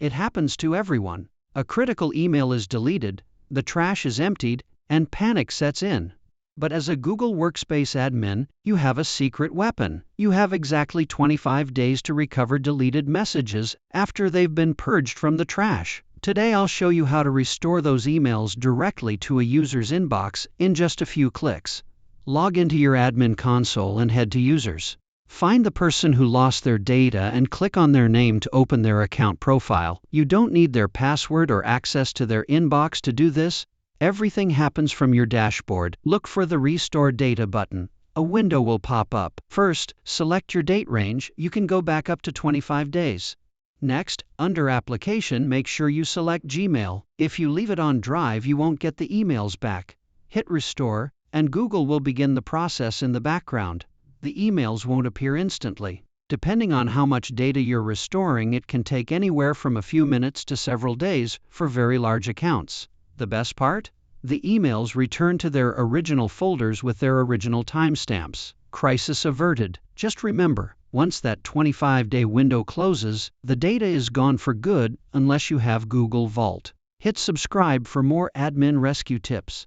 It happens to everyone. A critical email is deleted, the trash is emptied, and panic sets in. But as a Google Workspace admin, you have a secret weapon. You have exactly 25 days to recover deleted messages after they've been purged from the trash. Today I'll show you how to restore those emails directly to a user's inbox in just a few clicks. Log into your admin console and head to Users. Find the person who lost their data and click on their name to open their account profile. You don't need their password or access to their inbox to do this. Everything happens from your dashboard. Look for the Restore Data button. A window will pop up. First, select your date range. You can go back up to 25 days. Next, under Application, make sure you select Gmail. If you leave it on Drive, you won't get the emails back. Hit Restore, and Google will begin the process in the background. The emails won't appear instantly. Depending on how much data you're restoring, it can take anywhere from a few minutes to several days for very large accounts. The best part? The emails return to their original folders with their original timestamps. Crisis averted. Just remember, once that 25-day window closes, the data is gone for good unless you have Google Vault. Hit subscribe for more admin rescue tips.